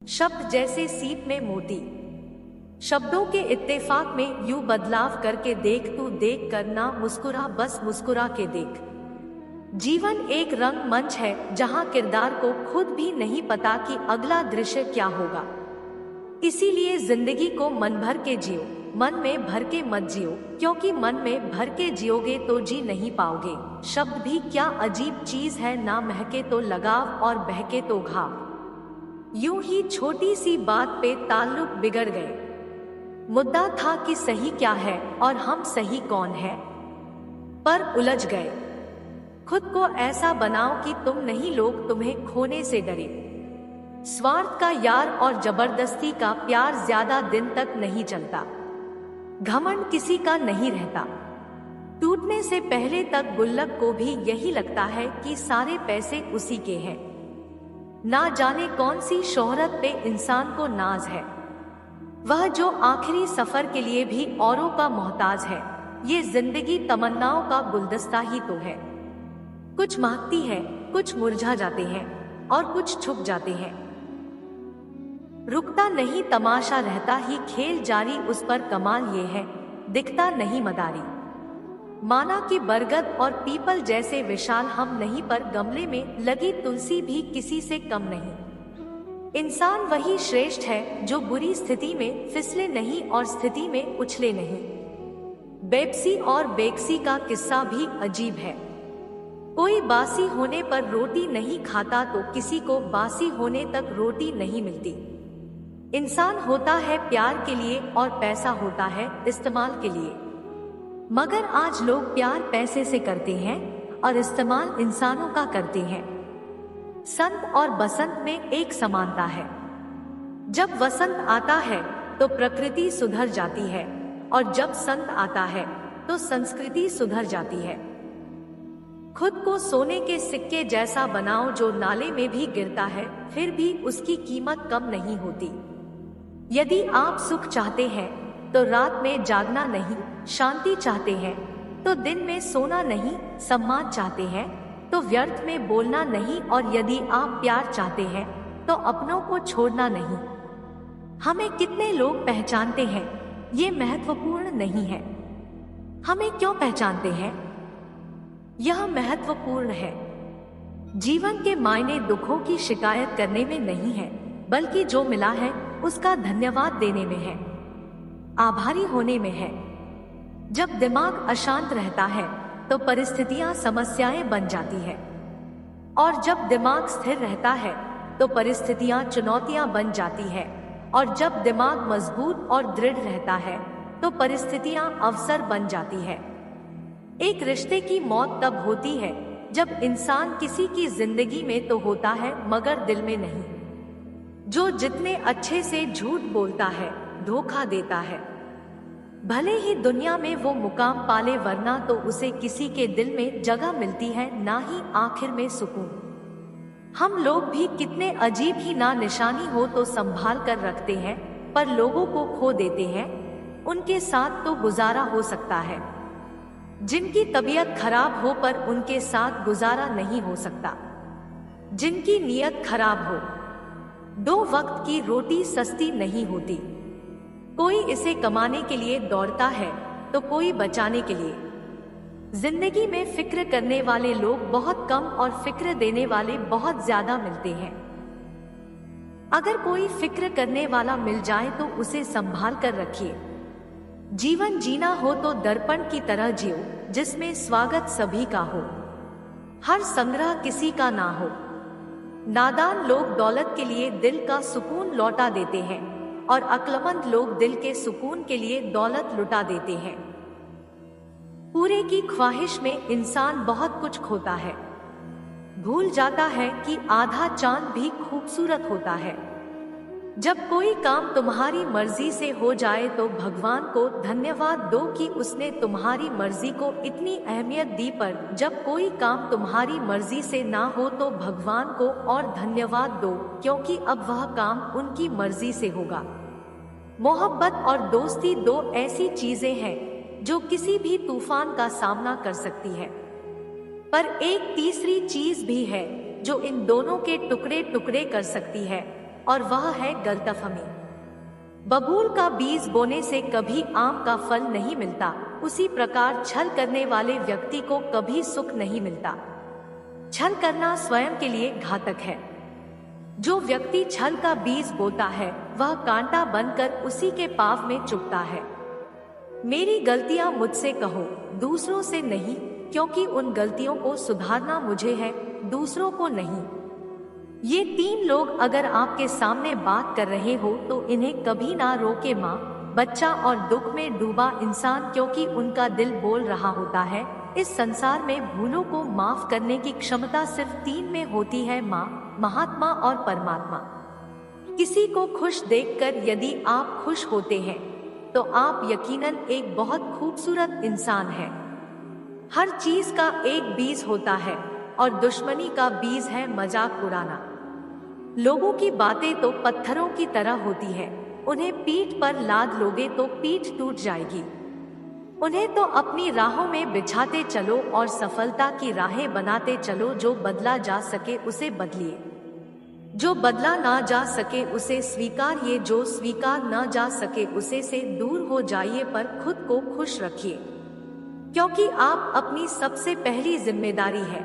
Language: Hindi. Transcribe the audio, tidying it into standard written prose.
शब्द जैसे सीप में मोती। शब्दों के इत्तेफाक में यूं बदलाव करके देख, तू देख कर ना मुस्कुरा, बस मुस्कुरा के देख। जीवन एक रंग मंच है जहां किरदार को खुद भी नहीं पता कि अगला दृश्य क्या होगा। इसीलिए जिंदगी को मन भर के जियो, मन में भर के मत जियो, क्योंकि मन में भर के जियोगे तो जी नहीं पाओगे। शब्द भी क्या अजीब चीज है, ना महके तो लगाव और बहके तो घाव। यूं ही छोटी सी बात पे ताल्लुक बिगड़ गए। मुद्दा था कि सही क्या है और हम सही कौन है, पर उलझ गए। खुद को ऐसा बनाओ कि तुम नहीं, लोग तुम्हें खोने से डरे। स्वार्थ का यार और जबरदस्ती का प्यार ज्यादा दिन तक नहीं चलता। घमंड किसी का नहीं रहता। टूटने से पहले तक गुल्लक को भी यही लगता है कि सारे पैसे उसी के हैं। ना जाने कौन सी शोहरत पे इंसान को नाज है, वह जो आखिरी सफर के लिए भी औरों का मोहताज है। ये जिंदगी तमन्नाओं का गुलदस्ता ही तो है। कुछ महकती है, कुछ मुरझा जाते हैं और कुछ छुप जाते हैं। रुकता नहीं तमाशा, रहता ही खेल जारी। उस पर कमाल ये है, दिखता नहीं मदारी। माना कि बरगद और पीपल जैसे विशाल हम नहीं, पर गमले में लगी तुलसी भी किसी से कम नहीं। इंसान वही श्रेष्ठ है जो बुरी स्थिति में फिसले नहीं और स्थिति में उछले नहीं। बेबसी और बेकसी का किस्सा भी अजीब है। कोई बासी होने पर रोटी नहीं खाता तो किसी को बासी होने तक रोटी नहीं मिलती। इंसान होता है प्यार के लिए और पैसा होता है इस्तेमाल के लिए। मगर आज लोग प्यार पैसे से करते हैं और इस्तेमाल इंसानों का करते हैं। संत और बसंत में एक समानता है। जब वसंत आता है तो प्रकृति सुधर जाती है और जब संत आता है तो संस्कृति सुधर जाती है। खुद को सोने के सिक्के जैसा बनाओ जो नाले में भी गिरता है फिर भी उसकी कीमत कम नहीं होती। यदि आप सुख चाहते हैं तो रात में जागना नहीं, शांति चाहते हैं तो दिन में सोना नहीं, सम्मान चाहते हैं तो व्यर्थ में बोलना नहीं, और यदि आप प्यार चाहते हैं तो अपनों को छोड़ना नहीं। हमें कितने लोग पहचानते हैं ये महत्वपूर्ण नहीं है, हमें क्यों पहचानते हैं यह महत्वपूर्ण है। जीवन के मायने दुखों की शिकायत करने में नहीं है, बल्कि जो मिला है उसका धन्यवाद देने में है, आभारी होने में है। जब दिमाग अशांत रहता है तो परिस्थितियां समस्याएं बन जाती है, और जब दिमाग स्थिर रहता है तो परिस्थितियां चुनौतियां बन जाती है, और जब दिमाग मजबूत और दृढ़ रहता है तो परिस्थितियां अवसर बन जाती है। एक रिश्ते की मौत तब होती है जब इंसान किसी की जिंदगी में तो होता है मगर दिल में नहीं। जो जितने अच्छे से झूठ बोलता है, धोखा देता है, भले ही दुनिया में वो मुकाम पाले, वरना तो उसे किसी के दिल में जगह मिलती है ना ही आखिर में सुकून। हम लोग भी कितने अजीब ही, ना निशानी हो तो संभाल कर रखते हैं पर लोगों को खो देते हैं। उनके साथ तो गुजारा हो सकता है जिनकी तबीयत खराब हो, पर उनके साथ गुजारा नहीं हो सकता जिनकी नीयत खराब हो। दो वक्त की रोटी सस्ती नहीं होती। कोई इसे कमाने के लिए दौड़ता है तो कोई बचाने के लिए। जिंदगी में फिक्र करने वाले लोग बहुत कम और फिक्र देने वाले बहुत ज्यादा मिलते हैं। अगर कोई फिक्र करने वाला मिल जाए तो उसे संभाल कर रखिए। जीवन जीना हो तो दर्पण की तरह जियो, जिसमें स्वागत सभी का हो, हर संग्रह किसी का ना हो। नादान लोग दौलत के लिए दिल का सुकून लौटा देते हैं और अक्लमंद लोग दिल के सुकून के लिए दौलत लुटा देते हैं। पूरे की ख्वाहिश में इंसान बहुत कुछ खोता है, भूल जाता है कि आधा चांद भी खूबसूरत होता है। जब कोई काम तुम्हारी मर्जी से हो जाए तो भगवान को धन्यवाद दो कि उसने तुम्हारी मर्जी को इतनी अहमियत दी, पर जब कोई काम तुम्हारी मर्जी से ना हो तो भगवान को और धन्यवाद दो, क्योंकि अब वह काम उनकी मर्जी से होगा। मोहब्बत और दोस्ती दो ऐसी चीजें हैं जो किसी भी तूफान का सामना कर सकती है, पर एक तीसरी चीज भी है जो इन दोनों के टुकड़े टुकड़े कर सकती है, और वह है गलतफहमी। बबूल का बीज बोने से कभी आम का फल नहीं मिलता, उसी प्रकार छल करने वाले व्यक्ति को कभी सुख नहीं मिलता। छल करना स्वयं के लिए घातक है। जो व्यक्ति छल का बीज बोता है वह कांटा बनकर उसी के पाव में चुभता है। मेरी गलतियां मुझसे कहो, दूसरों से नहीं, क्योंकि उन गलतियों को सुधारना मुझे है, दूसरों को नहीं। ये 3 लोग अगर आपके सामने बात कर रहे हो तो इन्हें कभी ना रोके। माँ, बच्चा और दुख में डूबा इंसान, क्योंकि उनका दिल बोल रहा होता है। इस संसार में भूलों को माफ करने की क्षमता सिर्फ 3 में होती है, माँ, महात्मा और परमात्मा। किसी को खुश देखकर यदि आप खुश होते हैं तो आप यकीनन एक बहुत खूबसूरत इंसान हैं। हर चीज का एक बीज होता है और दुश्मनी का बीज है मजाक उड़ाना। लोगों की बातें तो पत्थरों की तरह होती है, उन्हें पीठ पर लाद लोगे तो पीठ टूट जाएगी। उन्हें तो अपनी राहों में बिछाते चलो और सफलता की राहें बनाते चलो। जो बदला जा सके उसे बदलिए, जो बदला ना जा सके उसे स्वीकारिए, जो स्वीकार ना जा सके उसे से दूर हो जाइए, पर खुद को खुश रखिए, क्योंकि आप अपनी सबसे पहली जिम्मेदारी है।